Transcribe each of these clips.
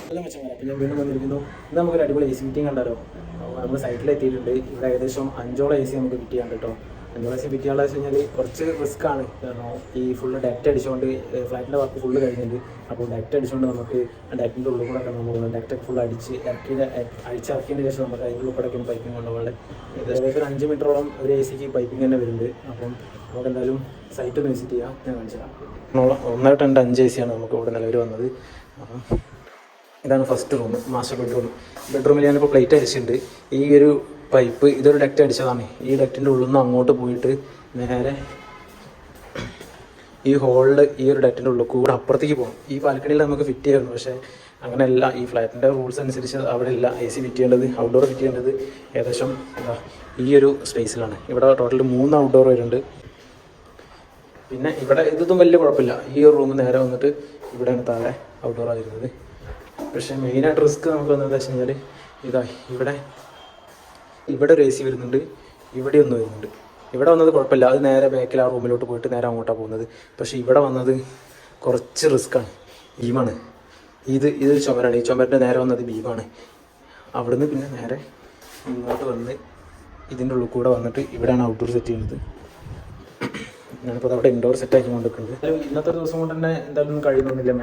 നല്ല മെച്ചമാണ്. അപ്പം ഞാൻ വീണ്ടും വന്നിരിക്കുന്നു. ഇന്ന് നമുക്കൊരു അടിപൊളി AC ഫിറ്റിംഗ് കണ്ടാലോ. നമ്മൾ സൈറ്റിലെത്തിയിട്ടുണ്ട്. ഇവിടെ ഏകദേശം 5ഓളം AC നമുക്ക് ഫിറ്റ് ചെയ്യാൻ കേട്ടോ. 5ഓളം AC ഫിറ്റ് ചെയ്യാനുള്ള വെച്ച് കഴിഞ്ഞാൽ കുറച്ച് റിസ്ക് ആണ്. കാരണം ഈ ഫുള്ള് ഡെക്റ്റ് അടിച്ചുകൊണ്ട് ഫ്ലാറ്റിൻ്റെ വർക്ക് ഫുള്ള് കഴിഞ്ഞിട്ടുണ്ട്. അപ്പോൾ ഡെക്റ്റ് അടിച്ചുകൊണ്ട് നമുക്ക് ഡെക്റ്റിൻ്റെ ഉള്ളിൽ കൂടെ ഒക്കെ നമുക്ക് ഡെക്റ്റൊക്കെ ഫുൾ അഴിച്ചിറക്കിയതിന് ശേഷം നമുക്ക് അതിൻ്റെ ഉള്ളിൽ കൂടെ പൈപ്പിംഗ് കൊണ്ടുപോകേണ്ടത്. ഏകദേശം 5 മീറ്ററോളം ഒരു AC പൈപ്പിംഗ് തന്നെ വരുന്നുണ്ട്. അപ്പം നമുക്ക് എന്തായാലും സൈറ്റ് ഒന്ന് വിസിറ്റ് ചെയ്യാം. ഞാൻ കാണിച്ചു തരാം. 1.5 AC ആണ് നമുക്ക് ഇവിടെ നിലവിൽ വന്നത്. അപ്പം ഇതാണ് ഫസ്റ്റ് റൂം, മാസ്റ്റർ ബെഡ്റൂമിൽ ഞാനിപ്പോൾ പ്ലേറ്റ് അടിച്ചിട്ടുണ്ട്. ഈ ഒരു പൈപ്പ് ഇതൊരു ഡക്റ്റ് അടിച്ചതാണ്. ഈ ഡക്റ്റിൻ്റെ ഉള്ളിൽ നിന്ന് അങ്ങോട്ട് പോയിട്ട് നേരെ ഈ ഹോളിൽ ഈ ഒരു ഡക്റ്റിൻ്റെ ഉള്ളിൽ കൂടെ അപ്പുറത്തേക്ക് പോകും. ഈ ബാൽക്കണിയിൽ നമുക്ക് ഫിറ്റ് ചെയ്യായിരുന്നു, പക്ഷേ അങ്ങനെയല്ല. ഈ ഫ്ലാറ്റിൻ്റെ റൂൾസ് അനുസരിച്ച് അവിടെ ഇല്ല. AC ഫിറ്റ് ചെയ്യേണ്ടത്, ഔട്ട്ഡോർ ഫിറ്റ് ചെയ്യേണ്ടത് ഏകദേശം ഈ ഒരു സ്പേസിലാണ്. ഇവിടെ ടോട്ടൽ 3 ഔട്ട്ഡോർ വരുന്നുണ്ട്. പിന്നെ ഇവിടെ ഇതൊന്നും വലിയ കുഴപ്പമില്ല. ഈ ഒരു റൂം നേരെ വന്നിട്ട് ഇവിടെയാണ് താഴെ ഔട്ട്ഡോർ ആയിരുന്നത്. പക്ഷേ മെയിനായിട്ട് റിസ്ക് നമുക്ക് വന്നതെന്ന് വെച്ച് കഴിഞ്ഞാൽ ഇതാ ഇവിടെ ഒരു AC വരുന്നുണ്ട്, ഇവിടെ ഒന്ന് വരുന്നുണ്ട്. ഇവിടെ വന്നത് കുഴപ്പമില്ല, അത് നേരെ ബാക്കിൽ ആ റൂമിലോട്ട് പോയിട്ട് നേരെ അങ്ങോട്ടാണ് പോകുന്നത്. പക്ഷേ ഇവിടെ വന്നത് കുറച്ച് റിസ്ക്കാണ്. ബീമാണ് ഇതൊരു ചുമരാണ്. ഈ ചുമരിൻ്റെ നേരെ വന്നത് ബീമാണ്. അവിടുന്ന് പിന്നെ നേരെ ഇങ്ങോട്ട് വന്ന് ഇതിൻ്റെ ഉള്ളിൽ കൂടെ വന്നിട്ട് ഇവിടെയാണ് ഔട്ട്ഡോർ സെറ്റ് ചെയ്യുന്നത്. ഞാനിപ്പോൾ അവിടെ ഇൻഡോർ സെറ്റ് ആക്കി കൊണ്ടിരിക്കുന്നത്. ഇന്നത്തെ ദിവസം കൊണ്ട് തന്നെ എന്തായാലും കഴിയുന്നില്ല.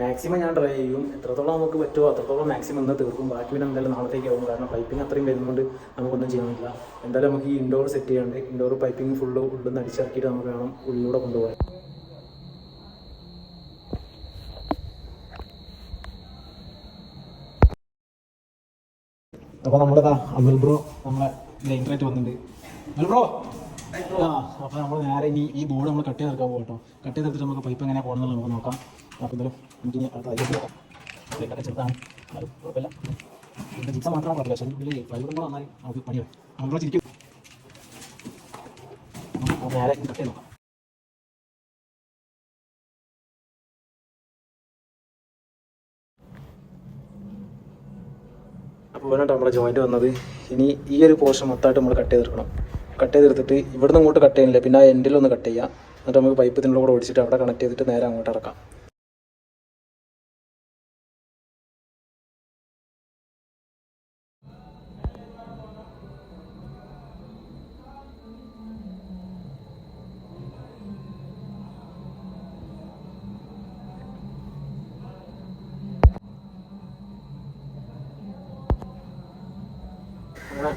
മാക്സിമം ഞാൻ ട്രൈ ചെയ്യും. എത്രത്തോളം നമുക്ക് പറ്റുമോ അത്രത്തോളം മാക്സിമം ഇന്ന് തീർക്കും. ബാക്കി പിന്നെ എന്തായാലും നാളത്തേക്ക് ആവും. കാരണം പൈപ്പിംഗ് അത്രയും വരുന്നതുകൊണ്ട് നമുക്കൊന്നും ചെയ്യാൻ പറ്റില്ല. എന്തായാലും നമുക്ക് ഈ ഇൻഡോർ സെറ്റ് ചെയ്യാണ്ട് ഇൻഡോർ പൈപ്പിംഗ് ഫുള്ള് ഉള്ളിൽ നിന്ന് അടിച്ചിറക്കിയിട്ട് നമുക്ക് വേണം ഉള്ളിലൂടെ കൊണ്ടുപോകാൻ. അപ്പോൾ നമ്മുടെ അമൽ ബ്രോ നമ്മളെ ലൈൻറേറ്റ് വന്നിട്ടുണ്ട്. അമൽ ബ്രോ അപ്പോൾ നമ്മൾ നേരെ ഇനി ഈ ബോർഡ് നമ്മൾ കട്ട് ചെയ്തെടുക്കാൻ പോകും കേട്ടോ. കട്ട് ചെയ്തെടുത്തിട്ട് നമുക്ക് പൈപ്പ് എങ്ങനെ പോകണമെന്നുള്ളത് നമുക്ക് നോക്കാം. അപ്പോൾ എന്തായാലും എനിക്ക് അതിലേക്ക് ചെറുതാണ്, അത് കുഴപ്പമില്ല. ഇതിൻ്റെ ജിപ്സം മാത്രമാണ് കുഴപ്പമില്ല. പക്ഷേ ഇതിൽ ഫൈബറും കൂടെ വന്നാൽ നമുക്ക് പണിയാവും. നമ്മൾ ചിരിക്കും. നേരെ കട്ട് ചെയ്ത് നോക്കാം. അപ്പോൾ വേണം നമ്മുടെ ജോയിൻറ്റ് വന്നത്. ഇനി ഈ ഒരു പോർഷൻ മൊത്തമായിട്ട് നമ്മൾ കട്ട് ചെയ്തെടുക്കണം. കട്ട് ചെയ്തെടുത്തിട്ട് ഇവിടുന്ന് അങ്ങോട്ട് കട്ട് ചെയ്യുന്നില്ല, പിന്നെ ആ എൻഡിലൊന്ന് കട്ട് ചെയ്യാം. എന്നിട്ട് നമുക്ക് പൈപ്പ് ഇതിൻ്റെ കൂടെ ഓടിച്ചിട്ട് അവിടെ കണക്ട് ചെയ്തിട്ട് നേരെ അങ്ങോട്ട് ഇറക്കാം.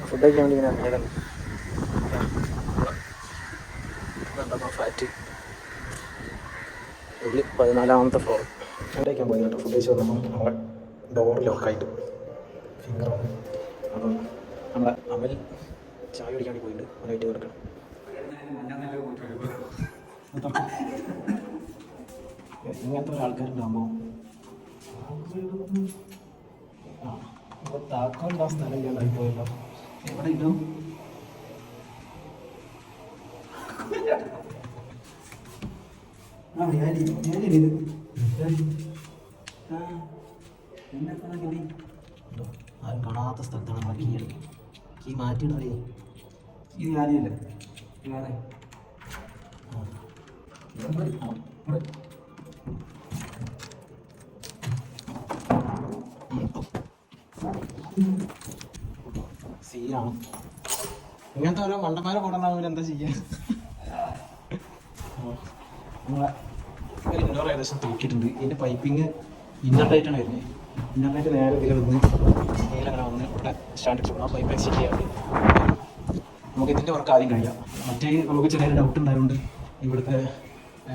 ഫുഡ് കഴിക്കാൻ വേണ്ടി ഇങ്ങനെ ഇറങ്ങിയതാണ്. ഫ്ലാറ്റ് ഇതിൽ 14ാമത്തെ ഫ്ലോർ. ഫുഡ് കഴിക്കാൻ പോയി കേട്ടോ. ഫുഡ് കഴിച്ച് വന്നപ്പോൾ നമ്മളെ ഡോർ ലോക്കായിട്ട് ഫിംഗർ വന്നു. അപ്പം നമ്മളെ അമൽ ചായ കുടിക്കാൻ വേണ്ടി പോയിട്ടുണ്ട്. അവനായിട്ട് കിടക്കണം. ഇങ്ങനത്തെ ഒരാൾക്കാരുണ്ടാകുമ്പോൾ അപ്പോൾ താക്കോലിൻ്റെ ആ സ്ഥലം ഇല്ലാണ്ടായി പോയല്ലോ. എവിടെ ഇടും? ആരും കാണാത്ത സ്ഥലത്താണ് നമ്മൾ കീ എടുക്കും. കീ മാറ്റിയിടറിയോ? ഇത് ഞാനില്ല വേറെ സീനാണ്. ഇങ്ങനത്തെ ഓരോ മണ്ടന്മാരെ കൂടെ എന്താ ചെയ്യാ? നമ്മളെ ഇൻഡോർ ഏകദേശം തൂക്കിയിട്ടുണ്ട്. ഇതിൻ്റെ പൈപ്പിങ് ഇന്നർലൈറ്റാണ് വരുന്നത്. ഇന്നർലൈറ്റ് നേരെ ഇതിൽ വന്ന് അങ്ങനെ വന്ന് ഇവിടെ സ്റ്റാൻഡ് അടിച്ചു. ആ പൈപ്പ് എക്സിറ്റ് ചെയ്യാതെ നമുക്ക് ഇതിൻ്റെ വർക്ക് ആദ്യം കഴിയാം. മറ്റേ നമുക്ക് ചെറിയൊരു ഡൗട്ട് ഉണ്ടായതുകൊണ്ട് ഇവിടുത്തെ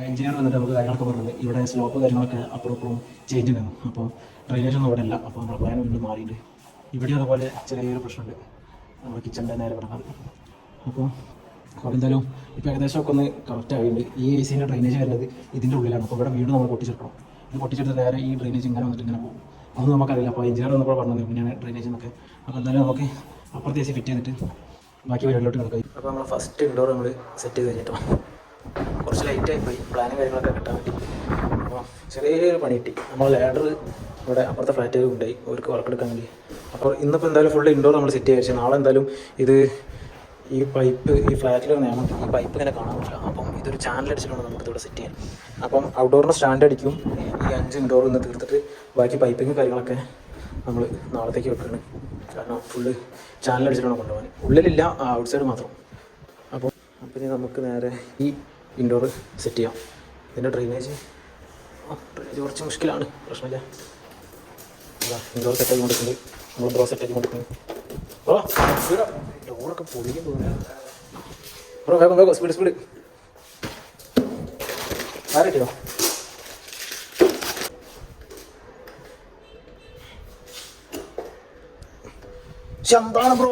എഞ്ചിനീയർ വന്നിട്ട് നമുക്ക് കാര്യങ്ങളൊക്കെ പറഞ്ഞത് ഇവിടെ സ്ലോപ്പ് കാര്യങ്ങളൊക്കെ അപ്പുറം ചേഞ്ച് വേണം. അപ്പോൾ ഡ്രെയിനേജ് ഒന്നും ഇവിടെ ഇല്ല. അപ്പോൾ നമ്മുടെ പ്ലാൻ വീണ്ടും മാറിയിട്ട് ഇവിടെ അതുപോലെ ചെറിയൊരു പ്രശ്നമുണ്ട് നമ്മുടെ കിച്ചണിൻ്റെ നേരെ കിടക്കാറ്. അപ്പോൾ എന്തായാലും ഇപ്പോൾ ഏകദേശമൊക്കെ ഒന്ന് കറക്റ്റ് ആയിട്ടുണ്ട്. ഈ AC ഡ്രെയിനേജ് വരുന്നത് ഇതിൻ്റെ ഉള്ളിലാണ്. അപ്പോൾ ഇവിടെ വീണ്ടും നമ്മൾ പൊട്ടിച്ചെടുക്കണം. ഇത് പൊട്ടിച്ചെടുത്ത് നേരെ ഈ ഡ്രെയിനേജ് ഇങ്ങനെ വന്നിട്ട് ഇങ്ങനെ പോകും. അതൊന്നും നമുക്കറിയില്ല. അപ്പോൾ എഞ്ചിനീയർ വന്നപ്പോൾ പറഞ്ഞത് ഇങ്ങനെയാണ് ഡ്രെയിനേജ് എന്നൊക്കെ. അപ്പോൾ എന്തായാലും നമുക്ക് അപ്പുറത്തെ AC ഫിറ്റ് ചെയ്തിട്ട് ബാക്കി പരിപാടിയിലോട്ട് കിടക്കാം. അപ്പോൾ നമ്മൾ ഫസ്റ്റ് ഇൻഡോർ നമ്മൾ സെറ്റ് ചെയ്ത് കഴിഞ്ഞിട്ടോ. കുറച്ച് ലൈറ്റായി പോയി പ്ലാനും കാര്യങ്ങളൊക്കെ കിട്ടാൻ വേണ്ടി. അപ്പോൾ ചെറിയൊരു പണി കിട്ടി. നമ്മൾ ലാഡർ ഇവിടെ അപ്പുറത്തെ ഫ്ലാറ്റുകൾ കൊണ്ടുപോയി അവർക്ക് വർക്ക് എടുക്കാൻ വേണ്ടി. അപ്പോൾ ഇന്നിപ്പോൾ എന്തായാലും ഫുൾ ഇൻഡോർ നമ്മൾ സെറ്റ് ചെയ്യാൻ. നാളെ എന്തായാലും ഇത് ഈ പൈപ്പ് ഈ ഫ്ലാറ്റിൽ നിയമം ഈ പൈപ്പ് ഇങ്ങനെ കാണാൻ പറ്റില്ല. അപ്പം ഇതൊരു ചാനൽ അടിച്ചിട്ടുണ്ട് നമുക്കിതിവിടെ സെറ്റ് ചെയ്യാൻ. അപ്പം ഔട്ട്ഡോറിന് സ്റ്റാൻഡ് അടിക്കും, ഈ 5 ഇൻഡോർ ഇന്ന് തീർത്തിട്ട് ബാക്കി പൈപ്പിങ്ങും കാര്യങ്ങളൊക്കെ നമ്മൾ നാളത്തേക്ക് വെക്കുകയാണ്. കാരണം ഫുള്ള് ചാനലടിച്ചിട്ടാണ് കൊണ്ടുപോകാൻ. ഉള്ളിലില്ല, ഔട്ട് സൈഡ് മാത്രം. അപ്പോൾ ഇനി നമുക്ക് നേരെ ഈ ഇൻഡോർ സെറ്റ് ചെയ്യാം. ഇതിൻ്റെ ഡ്രെയിനേജ് കുറച്ച് മുഷ്കിലാണ്, പ്രശ്നമില്ല. ഇൻഡോർ സെറ്റ് ആക്കി കൊണ്ടിട്ടുണ്ട്, നമ്മൾ ബ്രോ സെറ്റ് ആക്കി കൊണ്ടിരിക്കുന്നു. ഡോറൊക്കെ പൊളിയും തോന്നുന്നു. ബ്രോ വേഗം വേഗം സ്പീഡ് ആരോ പക്ഷെ എന്താണ് ബ്രോ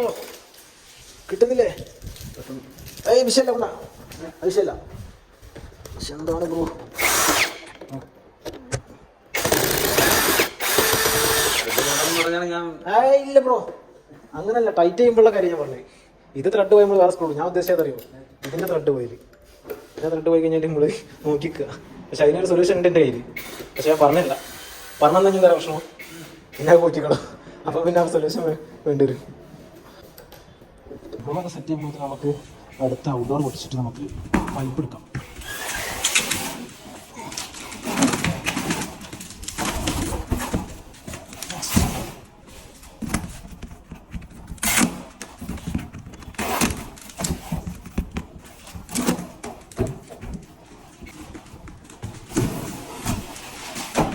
കിട്ടുന്നില്ലേ? വിഷയല്ല കൊണ്ടാ, വിഷയല്ല. പക്ഷെ എന്താണ് ബ്രോ ഇല്ല ബ്രോ, അങ്ങനല്ല. ടൈറ്റ് ചെയ്യുമ്പോഴുള്ള കാര്യം ഞാൻ പറഞ്ഞത്. ഇത് ത്രെഡ് പോയി നമ്മൾ വേറെ സ്കൂൾ, ഞാൻ ഉദ്ദേശിച്ചത് അറിയോ, ഇതിൻ്റെ ത്രെഡ് പോയി. ഇതിൻ്റെ ത്രെഡ് പോയി കഴിഞ്ഞാൽ നമ്മൾ നോക്കിക്കുക. പക്ഷെ അതിനൊരു സൊല്യൂഷൻ ഉണ്ട് എൻ്റെ കയ്യിൽ. പക്ഷെ ഞാൻ പറഞ്ഞില്ല. പറഞ്ഞെന്നു തരാം പ്രശ്നമോ, പിന്നെ നോക്കിക്കണം. അപ്പോൾ പിന്നെ ആ സൊല്യൂഷൻ വേണ്ടി വരും. റൂമൊക്കെ സെറ്റ് ചെയ്യുമ്പോൾ നമുക്ക് അടുത്ത ഔട്ട്ഡോർ പൊട്ടിച്ചിട്ട് നമുക്ക് പൈപ്പ് എടുക്കാം.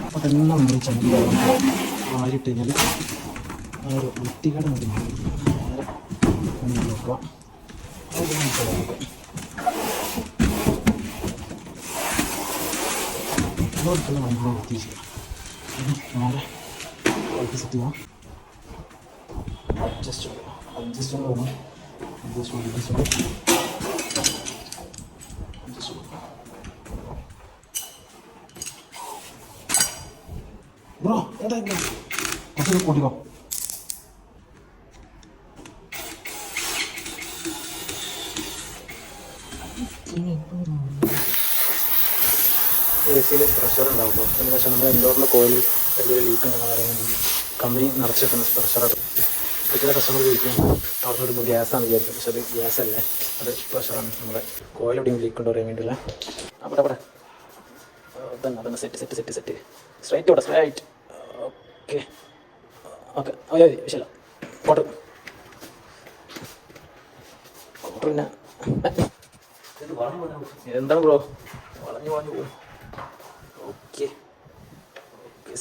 അപ്പോൾ തന്നെ നമ്മൾ ചണ്ടി മാറിയിട്ട് കഴിഞ്ഞാൽ ആ ഒരു വൃത്തികേട് നോക്കുക. വൃത്തി നേരെ വൃത്തി സെറ്റ് ചെയ്യാം. അഡ്ജസ്റ്റ് വേണം. ബ്രോ എന്താ കുറച്ച് കൂട്ടിക്കോ. എ സിയിൽ പ്രഷർ ഉണ്ടാവും കേട്ടോ. അതിന് ശേഷം നമ്മുടെ ഇൻഡോറിൻ്റെ കോയിൽ എന്തെങ്കിലും ലീക്ക് ഉണ്ടെന്ന് പറയാൻ വേണ്ടി കമ്പനി നിറച്ച് വെക്കുന്ന പ്രഷറാണ്. ചില കസ്റ്റമർ ചോദിക്കും തുറന്നിടുമ്പോൾ ഗ്യാസാണ് വിചാരിക്കും. പക്ഷെ അത് ഗ്യാസല്ലേ, അത് പ്രഷറാണ്. നമ്മുടെ കോയിൽ എവിടെയും ലീക്ക് ഉണ്ടോ പറയാൻ വേണ്ടിയില്ല. അവിടെ അതന്നെ സെറ്റ് സ്ട്രൈറ്റ് ഇവിടെ സ്ട്രൈറ്റ്. ഓക്കെ അയ്യോ ശരി. കോട്ടർ പിന്നെ എന്താണ് ബ്രോ വളഞ്ഞു പോകും. Okay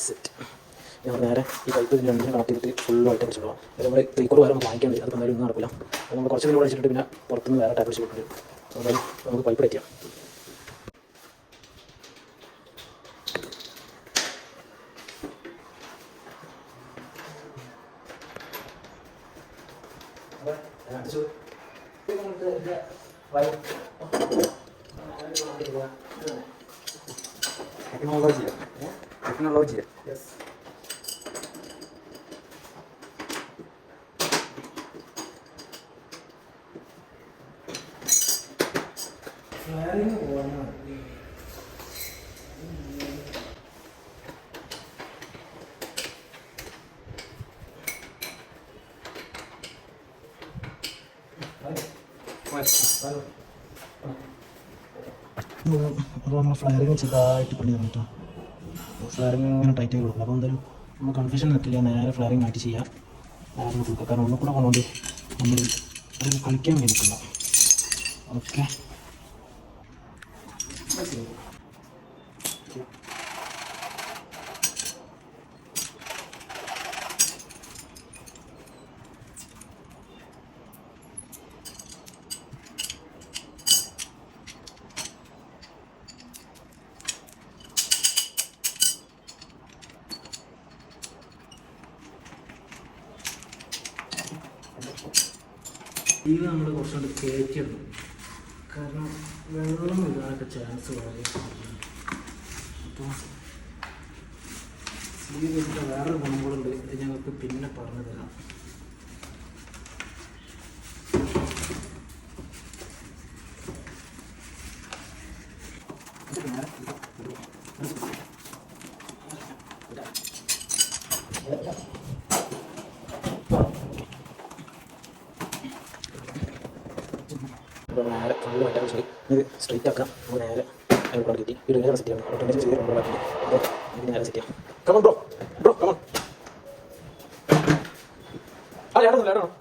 set. ഞാൻ നേരെ ഈ പൈപ്പ് ഇതിന് രണ്ടിനും കണക്ട് ചെയ്തിട്ട് ഫുള്ളായിട്ട് അടിച്ചിട്ടുള്ളൂ. അത് നമ്മൾ 3/4 വരെ വാങ്ങിക്കേണ്ടി വരും. അത് എന്തായാലും ഒന്നും നടക്കില്ല. അത് നമ്മൾ കുറച്ച് കൂടെ അടിച്ചിട്ട് പിന്നെ പുറത്തുനിന്ന് വേറെ ടാപ്പ് അടിച്ച് കൊടുക്കേണ്ടി വരും. അതുകൊണ്ട് നമുക്ക് പൈപ്പ് അടിക്കാം. Technology yes. അപ്പോൾ നമ്മൾ ഫ്ലയറിങ് ചെറുതായിട്ട് പണി തന്നിട്ടോ. ഫ്ലയറിങ് ഇങ്ങനെ ടൈറ്റ് ആയി കൊടുക്കും. അപ്പോൾ എന്തായാലും നമ്മൾ കൺഫ്യൂഷൻ നിൽക്കില്ല, നേരെ ഫ്ലയറിങ് മാറ്റി ചെയ്യാം. നേരെ കൊടുക്കുക. കാരണം ഒന്നും കൂടെ പോകുന്നതുകൊണ്ട് നമ്മൾ അത് കളിക്കാൻ വേണ്ടി നിൽക്കില്ല. ഓക്കെ ഇത് നമ്മൾ കുറച്ചുകൊണ്ട് കയറ്റിയിടും. കാരണം വെള്ളം വീഴാനൊക്കെ ചാൻസ് വളരെ കൂടുതലാണ്. അപ്പോൾ ഈ വീട്ടിൽ വേറൊരു ഗുണം കൂടെ ഉണ്ട്. ഇത് ഞങ്ങൾക്ക് പിന്നെ പറഞ്ഞു തരാം. അപ്പോൾ നേരെ ഫുള്ള് മാറ്റാൻ ശരി ഇത് സ്ട്രെയിറ്റ് ആക്കാം. നമ്മൾ നേരെ അതിനോട് കിട്ടി ഈ ഡ്രെയിനേജ് സെറ്റ് ചെയ്യണം. ഡ്രെയിനേജ് ചെയ്ത് കൊണ്ടുപോകാൻ ഇതിന് നേരെ സെറ്റ് ചെയ്യാം. Come on bro, bro come on. ആ ലേടണം ലേടണം.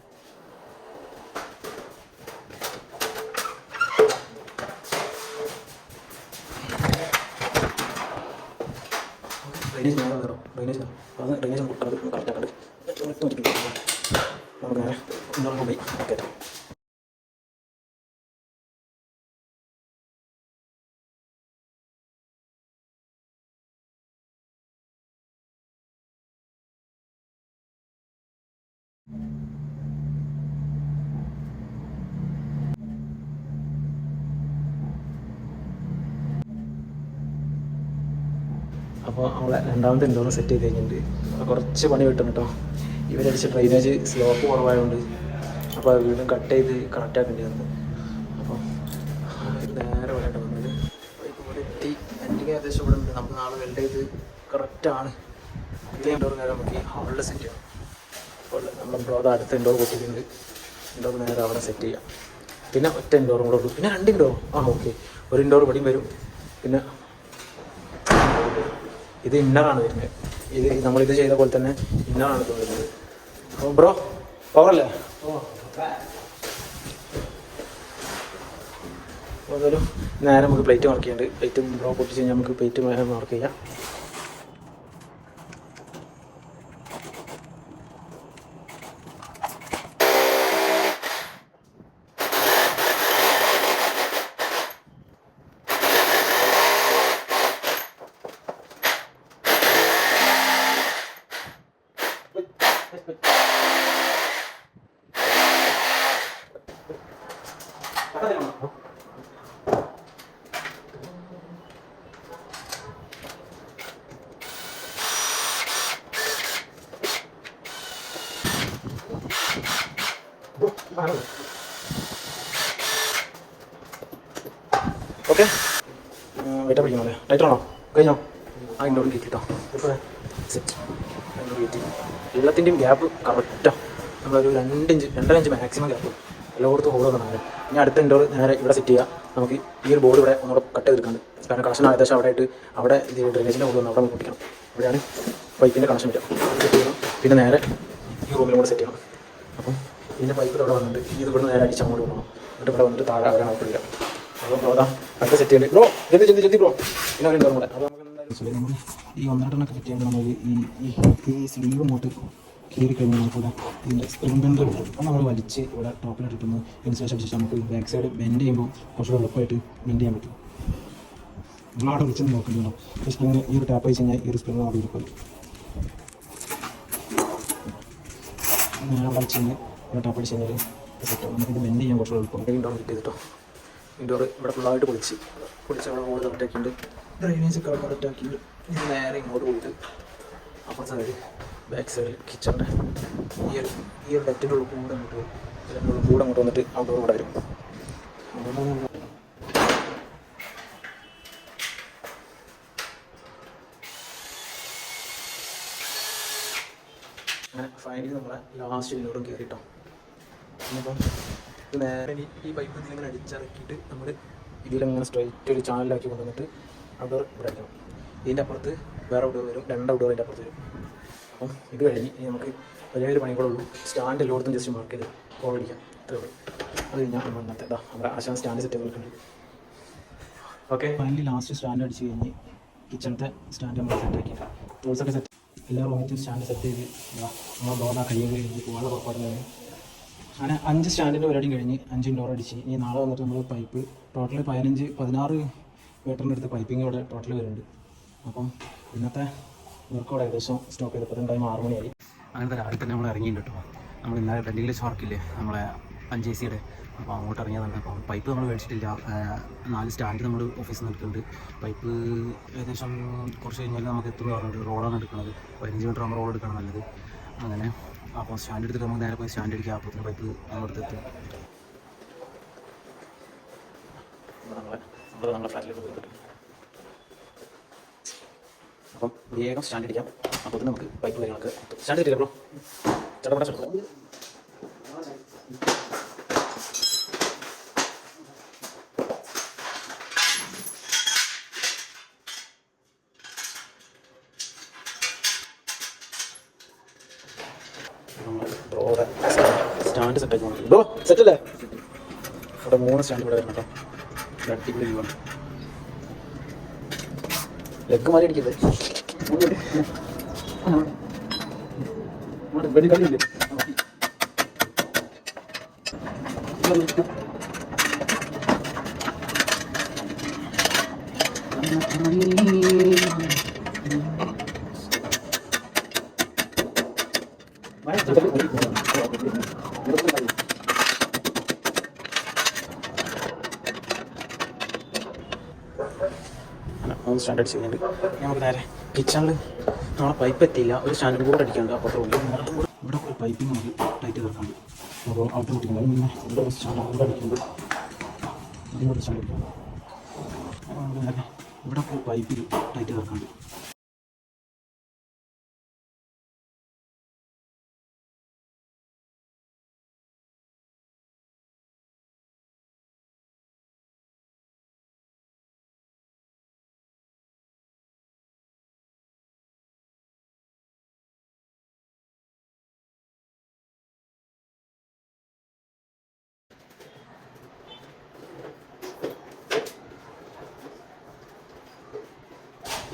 ഡ്രൈനേജ് നേരെ കയറും. ഡ്രൈനേജ് അത് ഡ്രൈനേജ് മുട്ടത് കറക്റ്റാക്കണ്ട്. നമുക്ക് നേരെ ഇന്നോളം കൊണ്ടുപോയി കയറ്റാം. അപ്പോൾ നമ്മളെ രണ്ടാമത്തെ ഇൻഡോർ സെറ്റ് ചെയ്ത് കഴിഞ്ഞിട്ടുണ്ട്. കുറച്ച് പണി കിട്ടും കേട്ടോ. ഇവരടിച്ച ഡ്രൈനേജ് സ്ലോപ്പ് കുറവായതുകൊണ്ട് അപ്പോൾ അത് വീണ്ടും കട്ട് ചെയ്ത് കറക്റ്റ് ആക്കേണ്ടി വന്നു. അപ്പോൾ നേരെ വരേണ്ട വന്നത് പൈപ്പ് ഇവിടെ എത്തി. എൻ്റെ ഏകദേശം ഇവിടെ ഉണ്ട്. നമുക്ക് നാളെ വെൽഡ് ചെയ്ത് കറക്റ്റാണ്. ഇതേ ഇൻഡോർ നേരെ നമുക്ക് ഹാളിൽ സെറ്റ് ചെയ്യണം. അപ്പോൾ നമ്മൾ ബ്രോഡ് അടുത്ത ഇൻഡോർ കൊട്ടിയിട്ടുണ്ട്. ഇൻഡോർ നേരെ അവിടെ സെറ്റ് ചെയ്യാം. പിന്നെ ഒറ്റ ഇൻഡോറും കൂടെ ഉള്ളൂ. പിന്നെ 2 ഇൻഡോർ. ഓക്കെ, ഒരു ഇൻഡോർ ഇവിടെയും വരും. പിന്നെ ഇത് ഇന്നറാണ് വരുന്നത്. ഇത് നമ്മളിത് ചെയ്ത പോലെ തന്നെ ഇന്നറാണ് ഇത് വരുന്നത്. അപ്പോൾ ബ്രോ പവറല്ലേ? അതൊരു നേരെ നമുക്ക് പ്ലേറ്റ് മാർക്ക് ചെയ്യാണ്ട്. പ്ലേറ്റ് ബ്രോ പൊട്ടിച്ച് കഴിഞ്ഞാൽ നമുക്ക് പ്ലേറ്റ് മാർക്ക് ചെയ്യാം. ഓക്കെ, വെയിറ്റ് പിടിക്കണല്ലേ? ടൈറ്റാണോ? കഴിഞ്ഞോ? ആ ഇന്നോട് കയറ്റിട്ടോ. സെറ്റ് ഇന്നോട് കയറ്റി. എല്ലാത്തിൻ്റെയും ഗ്യാപ്പ് കറക്റ്റാണ്. നമ്മളൊരു 2 ഇഞ്ച് 2.5 ഇഞ്ച് മാക്സിമം ഗ്യാപ്പ് എല്ലായിടത്തും ഹോൾ വെക്കണം. ഇനി അടുത്ത ഇൻഡോർ നേരെ ഇവിടെ സെറ്റ് ചെയ്യുക. നമുക്ക് ഈ ഒരു ബോർഡ് ഇവിടെ ഒന്നുകൂടെ കട്ട് ചെയ്തെടുക്കാണ്ട്. കാരണം കണക്ഷൻ ഏകദേശം അവിടെ ആയിട്ട് അവിടെ ഇത് ഡ്രെയിനേജിൻ്റെ ബോർഡ് വന്ന് അവിടെ പൊട്ടിക്കണം. ഇവിടെയാണ് പൈപ്പിൻ്റെ കണക്ഷൻ വരിക. സെറ്റ് ചെയ്യണം. പിന്നെ നേരെ ഈ റൂമിലും കൂടെ സെറ്റ് ചെയ്യണം. അപ്പം ഇതിൻ്റെ പൈപ്പ് ഇവിടെ വന്നിട്ട് ഇത് ഇവിടെ നേരെ അടിച്ച് അങ്ങോട്ട് പോകണം. എന്നിട്ട് ഇവിടെ വന്നിട്ട് താഴെ അവിടെ ഔട്ട് വരിക. അപ്പോൾ ബ്രോ അതാ അടുത്ത സെറ്റ് ചെയ്യേണ്ടത്. ബ്രോ ജൽദി ബ്രോ. പിന്നെ ഒരു ഇൻഡോർ കൂടെ. അപ്പോൾ നമുക്ക് നമ്മൾ ഈ 1.5 സെറ്റ് ചെയ്യുമ്പോൾ നമ്മൾ ഈ സ്ലീവ് അങ്ങോട്ട് കയറി കഴിഞ്ഞാൽ നമുക്കിവിടെ ഇതിൻ്റെ സ്പ്രിംഗ് ബെൻഡർ കിട്ടും. അപ്പോൾ നമ്മൾ വലിച്ച് ഇവിടെ ടോപ്പിലോട്ട് ഇട്ടുന്ന ഇൻസുലേഷൻ അടിച്ചിട്ട് നമുക്ക് ബാക്ക് സൈഡ് ബെൻഡ് ചെയ്യുമ്പോൾ കുറച്ചുകൂടെ എളുപ്പമായിട്ട് ബെൻഡ് ചെയ്യാൻ പറ്റും. നമ്മളവിടെ വിളിച്ചൊന്ന് നോക്കേണ്ടതുണ്ടോ? ഈ സ്പ്രിങ് ഈ ഒരു ടാപ്പ് വെച്ച് കഴിഞ്ഞാൽ ഈ ഒരു സ്പ്രിങ് അവിടെ ഇരിക്കും. നേരെ വലിച്ച് കഴിഞ്ഞാൽ ഇവിടെ ടാപ്പ് അടിച്ച് കഴിഞ്ഞാൽ സെറ്റ് നമുക്കിത് ബെൻഡ് ചെയ്യാൻ കുറച്ചുകൂടെ എളുപ്പം. ഇൻഡോർ ഫിറ്റ് ചെയ്തിട്ടോ. ഇൻഡോർ ഇവിടെ ഫുള്ളായിട്ട് പൊളിച്ച് അവിടെ മോഡ് കറക്റ്റാക്കിയിട്ട് ഡ്രൈനേജ് കറക്റ്റാക്കിയിട്ട് ഇത് നേരെ ഇങ്ങോട്ട് പോയിട്ട് അപ്പുറത്തെ സൈഡ് ബാക്ക് സൈഡിൽ കിച്ചണിൻ്റെ ഈ ഒരു ഡെറ്റിൻ്റെ ഉള്ളിൽ കൂടെ അങ്ങോട്ട് വരും. ഇതിൻ്റെ ഉള്ളിൽ കൂടെ അങ്ങോട്ട് വന്നിട്ട് ഔട്ട്ഡോർ കൂടെ വരും. അങ്ങനെ ഫൈനലി നമ്മളെ ലാസ്റ്റ് ഇന്നോടും കയറിയിട്ടോ. അപ്പം നേരെ ഈ പൈപ്പ് ഇതിലിങ്ങനെ അടിച്ചിറക്കിയിട്ട് നമ്മൾ ഇതിലങ്ങനെ സ്ട്രൈറ്റ് ഒരു ചാനലാക്കി കൊണ്ടുവന്നിട്ട് ഔട്ട്ഡോർ ഇവിടെ അടിക്കണം. ഇതിൻ്റെ അപ്പുറത്ത് വേറെ ഔട്ട്ഡോർ വരും. 2 ഔട്ട്ഡോർ ഇതിൻ്റെ അപ്പുറത്ത് വരും. അപ്പം ഇത് കഴിഞ്ഞ് നമുക്ക് വലിയൊരു പണികളുള്ളൂ. സ്റ്റാൻഡ് എല്ലായിടത്തും ജസ്റ്റ് മാർക്ക് ചെയ്ത് കോൾ അടിക്കാം. ഇത്രേ ഉള്ളൂ. അത് കഴിഞ്ഞാൽ ഇന്നത്തെ നമ്മുടെ ആശാൻ സ്റ്റാൻഡ് സെറ്റ് ചെയ്തിട്ടുണ്ട്. ഓക്കെ, ഫൈനലി ലാസ്റ്റ് സ്റ്റാൻഡ് അടിച്ച് കഴിഞ്ഞ് കിച്ചണത്തെ സ്റ്റാൻഡ് നമ്മൾ സെറ്റാക്കിയിട്ട് ടൂൾസൊക്കെ സെറ്റ് എല്ലാ റൂമിലും സ്റ്റാൻഡ് സെറ്റ് ചെയ്ത് നമ്മൾ ഡോറാ കയ്യും കഴിഞ്ഞ് പോകാനുള്ള പുറപ്പാടുന്നത്. അങ്ങനെ 5 സ്റ്റാൻഡിൻ്റെ പരിപാടിയും കഴിഞ്ഞ് 5 ഇൻഡോർ അടിച്ച് ഇനി നാളെ വന്നിട്ട് നമ്മൾ പൈപ്പ് ടോട്ടൽ 16 മീറ്ററിൻ്റെ അടുത്ത് പൈപ്പിംഗ് ഇവിടെ ടോട്ടൽ വരുന്നുണ്ട്. അപ്പം ഇന്നത്തെ വർക്കോടെ ഏകദേശം സ്റ്റോപ്പ് ചെയ്തപ്പോൾ ടൈം 6 മണിയായി. അങ്ങനത്തെ രാവിലെ തന്നെ നമ്മൾ ഇറങ്ങിയിട്ടുണ്ട് കേട്ടോ. നമ്മൾ ഇന്നലെ ഡൽഹിയിലെ വർക്കില്ലേ നമ്മളെ 5AC അപ്പോൾ അങ്ങോട്ട് ഇറങ്ങിയതാണ്. അപ്പം പൈപ്പ് നമ്മൾ മേടിച്ചിട്ടില്ല. 4 സ്റ്റാൻഡ് നമ്മൾ ഓഫീസിൽ നിന്ന് എടുക്കുന്നുണ്ട്. പൈപ്പ് ഏകദേശം കുറച്ച് കഴിഞ്ഞാൽ നമുക്ക് എത്തുമെന്ന് പറഞ്ഞിട്ട് റോളാണ് എടുക്കുന്നത്. 15 മീറ്റർ ആകുമ്പോൾ റോൾ എടുക്കണം നല്ലത്. അങ്ങനെ അപ്പോൾ സ്റ്റാൻഡ് എടുത്തിട്ട് നമുക്ക് നേരെ പോയി സ്റ്റാൻഡ് അടിക്കുക. അപ്പോഴത്തേന് പൈപ്പ് നമ്മളടുത്ത് എത്തും. നമ്മളെ ഫ്ലാറ്റിലേക്ക് പോയിട്ട് അപ്പം വേഗം സ്റ്റാൻഡ് അടിക്കാം. അപ്പോഴത്തേന് നമുക്ക് പൈപ്പ് കാര്യങ്ങളൊക്കെ സ്റ്റാൻഡ് അടിക്കില്ല ബ്രോ. ചടപട ഇവിടെ സ്റ്റാൻഡ് സെറ്റാക്കി നോക്കി ബ്രോ, സെറ്റല്ലേ? ഇവിടെ 3 സ്റ്റാൻഡ് ഇവിടെ വരണം കേട്ടോ. അടിപൊളി വ്യൂ ആണ്. ലെഗ് മാറി അടിക്കല്ലേ? കളിയില്ലേ? സ്റ്റാൻഡ് അടിച്ച് കഴിഞ്ഞിട്ട് നമുക്ക് നേരെ കിച്ചണിൽ നമ്മളെ പൈപ്പ് എത്തിയില്ല, ഒരു സ്റ്റാൻഡും കൂടെ അടിക്കാണ്ട്. അപ്പുറത്തെ ഇവിടെ ഒരു പൈപ്പിംഗ് നമുക്ക് ടൈറ്റ് തീർക്കാണ്ട്. അപ്പോൾ അവിടുത്തെ കുട്ടികൾ പിന്നെ ഇവിടെ ഒരു സ്റ്റാൻഡ് കൂടെ അടിക്കുമ്പോൾ ഇതിൻ്റെ സ്റ്റാൻഡ് അടിക്കാം. അപ്പോൾ നമുക്ക് നേരെ ഇവിടെ ഒരു പൈപ്പിൽ ടൈറ്റ് തീർക്കാണ്ട്.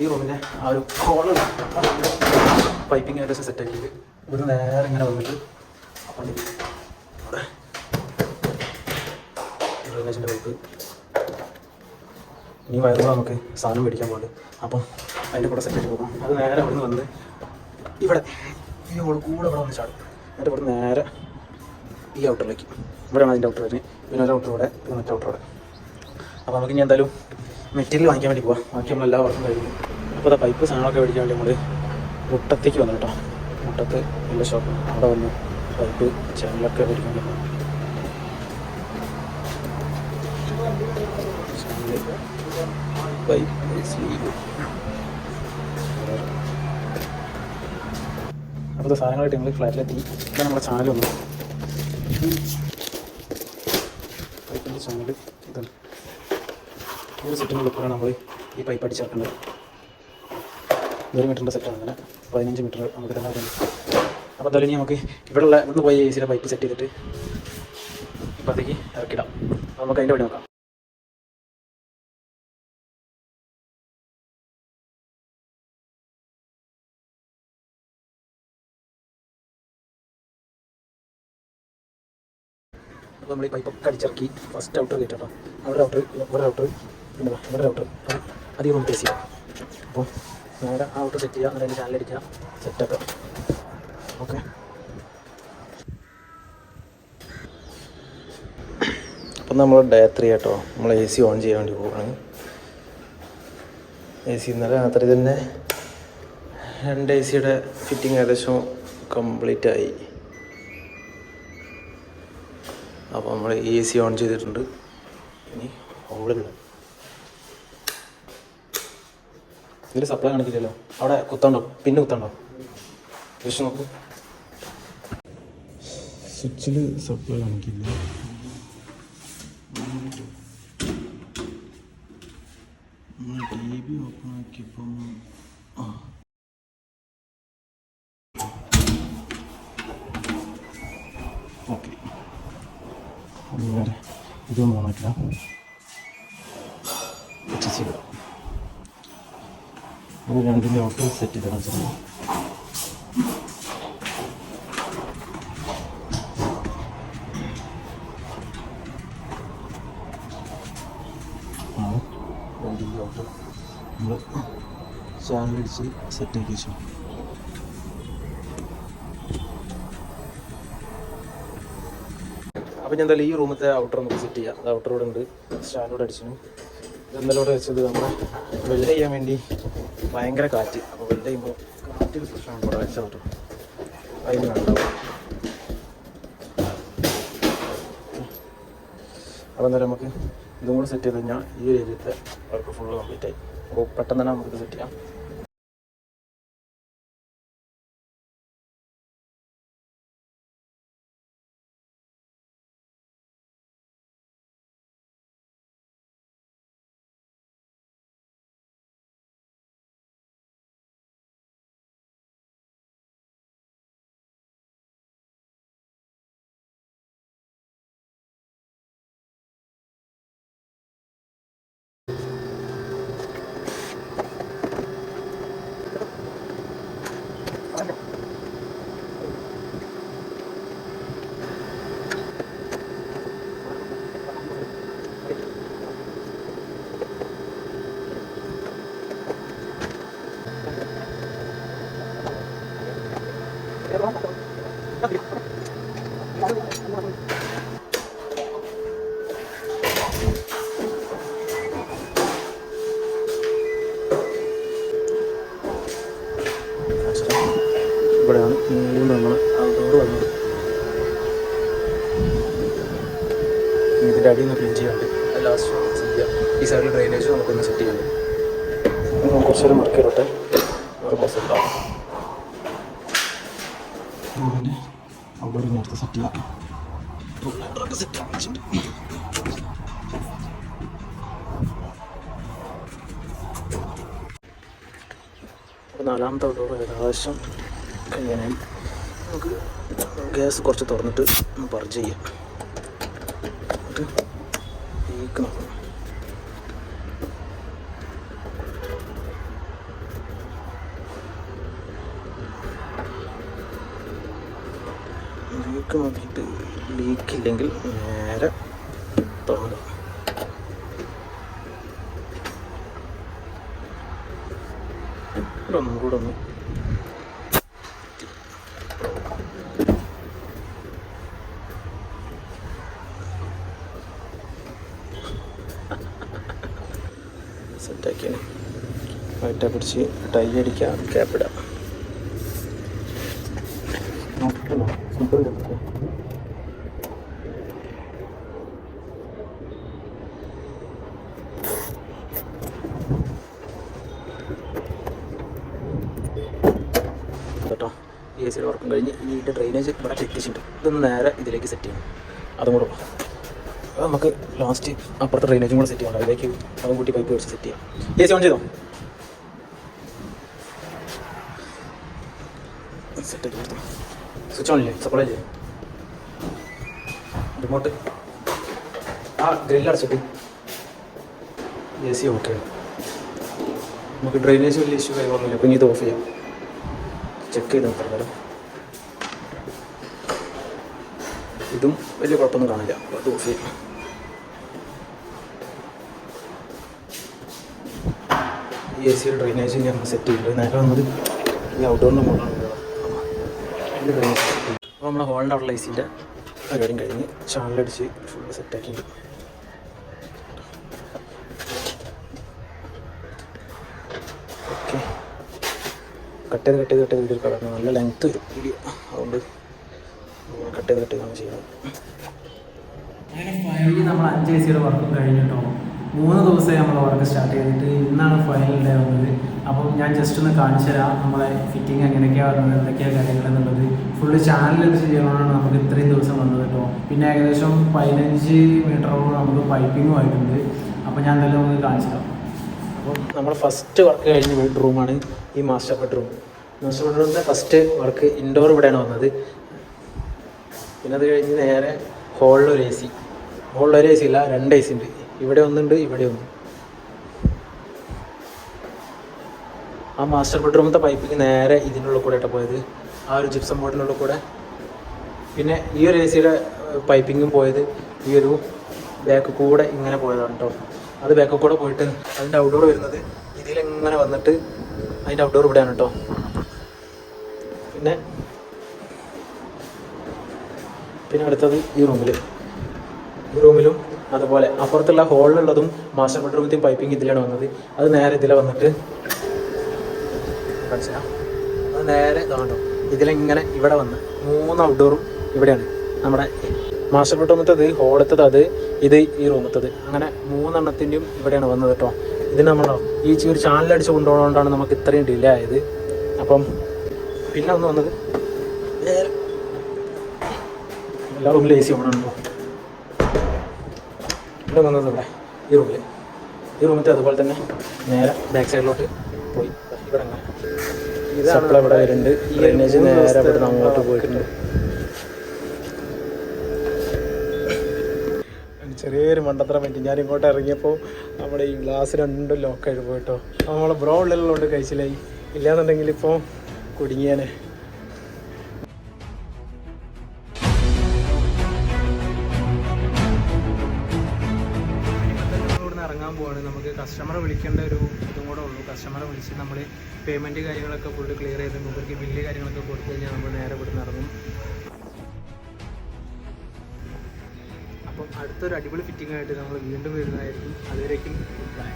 ഈ റൂമിൻ്റെ ആ ഒരു കോളർ പൈപ്പിംഗ് ഏകദേശം സെറ്റാക്കിയിട്ട് ഇവിടെ നേരെ ഇങ്ങനെ വന്നിട്ട് അപ്പം ഇവിടെ ഡ്രെയിനേജിൻ്റെ പൈപ്പ് ഇനി വയറുമ്പോൾ നമുക്ക് സാധനം മേടിക്കാൻ പോകുന്നുണ്ട്. അപ്പം അതിൻ്റെ കൂടെ സെറ്റാക്കി പോകും. അത് നേരെ അവിടെ നിന്ന് വന്ന് ഇവിടെ ഈ ഹോൾ കൂടെ ഇവിടെ വന്ന് ചാടും. എന്നിട്ട് ഇവിടെ നേരെ ഈ ഔട്ടറിലേക്ക്, ഇവിടെയാണ് അതിൻ്റെ ഔട്ടർ വരുന്നത്. പിന്നെ ഒരു ഔട്ടർ ഇവിടെ, പിന്നെ മറ്റേ ഔട്ടർ ഇവിടെ. അപ്പോൾ നമുക്ക് ഇനി എന്തായാലും മെറ്റീരിയൽ വാങ്ങിക്കാൻ വേണ്ടി പോവാം. ബാക്കി നമ്മൾ എല്ലാ വർക്കും കഴിഞ്ഞു. അപ്പോൾ അതാ പൈപ്പ് സാധനങ്ങളൊക്കെ മേടിക്കാൻ വേണ്ടി നമ്മൾ മുട്ടത്തേക്ക് വന്നു കേട്ടോ. മുട്ടത്ത് നല്ല ഷോപ്പ്, അവിടെ വന്ന് പൈപ്പ് ചാനലൊക്കെ മേടിക്കാൻ വേണ്ടി പോകും. പൈപ്പ് സ്ലീവ് അപ്പോൾ സാധനങ്ങളായിട്ട് ഞങ്ങൾ ഫ്ലാറ്റിലെത്തി. ഇതാണ് നമ്മുടെ ചാനൽ വന്നു. പൈപ്പിൻ്റെ ചാനൽ ഇതാണ്. ഈ സെറ്റിൻ്റെ ഉൾപ്പെടെ നമ്മൾ ഈ പൈപ്പ് അടിച്ചിറക്കേണ്ടത്. 1 മീറ്ററിൻ്റെ സെറ്റാണ്. അങ്ങനെ 15 മീറ്റർ നമുക്ക് തന്നെ വരുന്നത്. അപ്പോൾ എന്തായാലും ഇനി നമുക്ക് ഇവിടുന്ന് പോയി AC യുടെ പൈപ്പ് സെറ്റ് ചെയ്തിട്ട് ഇപ്പോഴത്തേക്ക് ഇറക്കിടാം. അപ്പോൾ നമുക്ക് അതിൻ്റെ വഴി നോക്കാം. അപ്പോൾ നമ്മൾ ഈ പൈപ്പൊക്കെ അടിച്ചിറക്കി ഫസ്റ്റ് ഔട്ടർ കയറ്റാം കേട്ടോ. അവിടെ ഔട്ടർ, ഇവിടെ ഔട്ടർ, പിന്നെ ഇവിടെ ഔട്ടർ, അധികം നമുക്ക് AC ചെയ്യാം. അപ്പോൾ നേരെ ആ ഔട്ടർ സെറ്റ് ചെയ്യുക, അതിൻ്റെ ചാനലടിക്കുക, സെറ്റാക്കാം. ഓക്കെ. അപ്പം നമ്മൾ ഡേ 3 കേട്ടോ. നമ്മൾ AC ഓൺ ചെയ്യാൻ വേണ്ടി പോവുകയാണ്. AC ഇന്നലെ രാത്രി തന്നെ 2 AC യുടെ ഫിറ്റിംഗ് ഏകദേശം കംപ്ലീറ്റ് ആയി. അപ്പോൾ നമ്മൾ AC ഓൺ ചെയ്തിട്ടുണ്ട്. ഇനി ഹോളില്ല, ഇതിൽ സപ്ലൈ കാണിക്കില്ലല്ലോ. അവിടെ കുത്തണ്ടോ, പിന്നെ കുത്തണ്ടോ? ജസ്റ്റ് നോക്കൂ, സ്വിച്ചിൽ സപ്ലൈ കാണിക്കില്ല. TV ഓപ്പൺ ആക്കിയപ്പം ഓക്കെ, ഇതൊന്നും ഓണാക്കില്ല. അത് രണ്ടിൻ്റെ ഔട്ട് സെറ്റ് ചെയ്ത് കാണിച്ചിട്ടുണ്ട്. രണ്ടിൻ്റെ ഔട്ട് നമ്മൾ ചാനലടിച്ച് സെറ്റാക്കി വെച്ചു. അപ്പോൾ ഞാൻ എന്തായാലും ഈ റൂമത്തെ ഔട്ടർ നമുക്ക് സെറ്റ് ചെയ്യാം. അത് ഔട്ടർ ഇവിടെ ഉണ്ട്, സ്റ്റാൻഡോട് അടിച്ചു. ഇതെന്തായാലും വെച്ചത് നമ്മുടെ വെൽഡ് ചെയ്യാൻ വേണ്ടി ഭയങ്കര കാറ്റ്. അപ്പോൾ വെൽഡ് ചെയ്യുമ്പോൾ കാറ്റ് പ്രശ്നമാണ് ഇവിടെ വെച്ചാൽ കേട്ടോ. അതിന് വേണ്ടാവും. അപ്പോൾ എന്തായാലും നമുക്ക് ഇതും കൂടെ സെറ്റ് ചെയ്ത് കഴിഞ്ഞാൽ ഈ ഒരു ഏരിയത്തെ വർക്ക് ഫുള്ള് കംപ്ലീറ്റ് ആയി. അപ്പോൾ പെട്ടെന്ന് തന്നെ നമുക്ക് സെറ്റ് ചെയ്യാം. ഇവിടെയാണ് നമ്മൾ ഔട്ട്ഡോർ വന്നത്. ഇതിൻ്റെ അടിയിൽ നിന്ന് ക്ലീൻ ചെയ്യാണ്ട് ലാസ്റ്റ് ചെയ്യാം. ഈ സൈഡിൽ ഡ്രെയിനേജ് നമുക്കൊന്ന് സെറ്റ് ചെയ്യാം. കുറച്ച് നേരം മറക്കിടട്ടെ, ഒരു ബസ് ഉണ്ടാവും. പിന്നെ ഔട്ട്ഡോർ നേരത്തെ സെറ്റ് ചെയ്യാം. സെറ്റ് ആക്കിയിട്ടുണ്ട്. നാലാമത്തെ ഔട്ട്ഡോർ ഏകദേശം കഴിയാനായി. നമുക്ക് ഗ്യാസ് കുറച്ച് തുറന്നിട്ട് ഒന്ന് പർജ് ചെയ്യാം. എന്നിട്ട് ഈക്ക് നോക്കണം. ലീക്ക് നോക്കിയിട്ട് ലീക്കില്ലെങ്കിൽ നേരെ തുറന്നിടും. ഒന്നും കൂടെ ഒന്ന് സെറ്റാക്കിയാണ്. വൈറ്റ പിടിച്ച് ടൈ അടിക്കാം, ക്യാപ്പിടാം. കേട്ടോ, ഈ AC വർക്കും കഴിഞ്ഞ് ഇതിൻ്റെ ഡ്രെയിനേജ് ഇവിടെ എത്തിച്ചിട്ടുണ്ട്. ഇതൊന്ന് നേരെ ഇതിലേക്ക് സെറ്റ് ചെയ്യണം. അതും കൂടെ അത് നമുക്ക് ലാസ്റ്റ് അപ്പുറത്തെ ഡ്രെയിനേജും കൂടെ സെറ്റ് ചെയ്യണം. അതിലേക്ക് അതും കൂട്ടി പൈപ്പ് വെച്ച് സെറ്റ് ചെയ്യാം. AC ഓൺ ചെയ്തോ? സെറ്റാക്കി കൊടുത്തു. സ്വിച്ച് ഓൺ ഇല്ലേ? സപ്ലൈ ചെയ്യും. റിമോട്ട് ആ ഗ്രില്ല് അടച്ചിട്ട് AC ഓക്കെ. നമുക്ക് ഡ്രെയിനേജ് വലിയ ഇഷ്യൂ കാര്യങ്ങളൊന്നുമില്ല. അപ്പോൾ ഇനി ഇത് ഓഫ് ചെയ്യാം. ചെക്ക് ചെയ്ത് നോക്കാം. ഇതും വലിയ കുഴപ്പമൊന്നും കാണില്ല. അപ്പോൾ അത് ഓഫ് ചെയ്യാം. ഈ AC ഡ്രെയിനേജ് ഞാൻ സെറ്റ് ചെയ്തിട്ടുണ്ട്. നേരെ വന്നത് ഈ ഔട്ട്ഡോറിൻ്റെ മുകളിലാണ്. അപ്പോൾ നമ്മളെ ഹോളിൻ്റെ അവിടെ AC-ൻ്റെ പരിപാടിയും കഴിഞ്ഞ് ഷാളിലടിച്ച് ഫുള്ള് സെറ്റാക്കിയിട്ട് ഓക്കെ. കട്ട് ചെയ്ത് വീഡിയോ കളർന്ന് നല്ല ലെങ്ത്ത് വരും വീഡിയോ. അതുകൊണ്ട് കട്ട് ചെയ്താണ് ചെയ്യുന്നത്. അങ്ങനെ ഫൈനലി നമ്മൾ 5 AC വർക്കും കഴിഞ്ഞിട്ടോ. 3 ദിവസമായി നമ്മൾ വർക്ക് സ്റ്റാർട്ട് ചെയ്തിട്ട് ഇന്നാണ് ഫൈനൽ ഡേ വന്നത്. അപ്പം ഞാൻ ജസ്റ്റ് ഒന്ന് കാണിച്ചു തരാം നമ്മളെ ഫിറ്റിംഗ് എങ്ങനെയൊക്കെയാണ് വരുന്നത്, എന്തൊക്കെയാണ് കാര്യങ്ങൾ എന്നുള്ളത്. ഫുള്ള് ചാനൽ ചെയ്യണമെന്നാണ് നമുക്ക് ഇത്രയും ദിവസം വന്നത് കേട്ടോ. പിന്നെ ഏകദേശം 15 മീറ്ററോളം നമുക്ക് പൈപ്പിങ്ങും ആയിട്ടുണ്ട്. അപ്പോൾ ഞാൻ എന്തായാലും നമുക്ക് കാണിച്ചു തരാം. അപ്പം നമ്മൾ ഫസ്റ്റ് വർക്ക് കഴിഞ്ഞ ബെഡ്റൂമാണ് ഈ മാസ്റ്റർ ബെഡ്റൂം. മാസ്റ്റർ ബെഡ്റൂമിൻ്റെ ഫസ്റ്റ് വർക്ക് ഇൻഡോർ ഇവിടെയാണ് വന്നത്. പിന്നെ അത് കഴിഞ്ഞ് നേരെ ഹോളിലൊരു AC ഇല്ല, 2 AC ഉണ്ട്. ഇവിടെ ഒന്നുണ്ട്, ഇവിടെ ഒന്ന്. ആ മാസ്റ്റർ ബെഡ്റൂമത്തെ പൈപ്പിങ് നേരെ ഇതിനുള്ളിൽ കൂടെ ആയിട്ട് പോയത്, ആ ഒരു ജിപ്സം ബോർഡിനുള്ളിൽ കൂടെ. പിന്നെ ഈ ഒരു AC-യുടെ പൈപ്പിങ്ങും പോയത് ഈ ഒരു ബാക്ക് കൂടെ ഇങ്ങനെ പോയതാണ് കേട്ടോ. അത് ബാക്ക് കൂടെ പോയിട്ട് അതിൻ്റെ ഔട്ട്ഡോർ വരുന്നത് ഇതിലെങ്ങനെ വന്നിട്ട് അതിൻ്റെ ഔട്ട്ഡോർ ഇവിടെയാണ് കേട്ടോ. പിന്നെ അടുത്തത് ഈ റൂമിലും അതുപോലെ അപ്പുറത്തുള്ള ഹോളിലുള്ളതും മാസ്റ്റർ ബെഡ്റൂമത്തെയും പൈപ്പിംഗ് ഇതിലാണ് വന്നത്. അത് നേരെ ഇതിലെ വന്നിട്ട് മനസ്സിലാവും. അത് നേരെ ഇതാണോ ഇതിലെങ്ങനെ ഇവിടെ വന്ന് 3 ഔട്ട്ഡോറും ഇവിടെയാണ്. നമ്മുടെ മാസ്റ്റർ ബെഡ്റൂമത്തത്, ഹോളത്തത്, അത് ഇത് ഈ റൂമത്തത്, അങ്ങനെ 3 എണ്ണത്തിൻ്റെയും ഇവിടെയാണ് വന്നത് കേട്ടോ. ഇതിന് നമ്മളോ ഈ ഒരു ചാനലടിച്ച് കൊണ്ടുപോകുന്നതുകൊണ്ടാണ് നമുക്ക് ഇത്രയും ഡിലേ ആയത്. അപ്പം പിന്നെ ഒന്ന് വന്നത് നേരെ എല്ലാ റൂമിലും AC ഓണുണ്ടോ. ഇവിടെ വന്നത് ഇവിടെ ഈ റൂമിൽ അതുപോലെ തന്നെ നേരെ ബാക്ക് സൈഡിലോട്ട് പോയി. ഇവിടെ അങ്ങനെ സപ്ലൈ ഇവിടെ വരുന്നുണ്ട്. ഡ്രെയിനേജ് നേരെ ഇവിടെ അങ്ങോട്ട് പോയിട്ടുണ്ട്. ചെറിയൊരു മണ്ടത്തരം പറ്റി. ഞാൻ ഇങ്ങോട്ട് ഇറങ്ങിയപ്പോൾ നമ്മുടെ ഈ ഗ്ലാസ് 2 ലോക്കായിട്ട് പോയിട്ടോ. നമ്മളെ ബ്രോ ഉള്ളിലുള്ളതുകൊണ്ട് കഴിച്ചില്ലായി. ഇല്ലാന്നുണ്ടെങ്കിൽ ഇപ്പോൾ കുടുങ്ങിയാനെ. ഇറങ്ങാൻ പോവാണ്. നമുക്ക് കസ്റ്റമറെ വിളിക്കേണ്ട ഒരു ഇതും കൂടെ ഉള്ളൂ. കസ്റ്റമറെ വിളിച്ച് നമ്മൾ പേയ്മെൻറ്റ് കാര്യങ്ങളൊക്കെ ഫുള്ള് ക്ലിയർ ചെയ്ത് ഇവർക്ക് ബില്ല് കാര്യങ്ങളൊക്കെ കൊടുത്തു കഴിഞ്ഞാൽ നമ്മൾ നേരെ ഇവിടുന്ന് ഇറങ്ങും. അപ്പം അടുത്തൊരു അടിപൊളി ഫിറ്റിംഗ് ആയിട്ട് നമ്മൾ വീണ്ടും വരുന്നതായിരിക്കും. അതുവരേക്കും ബൈ.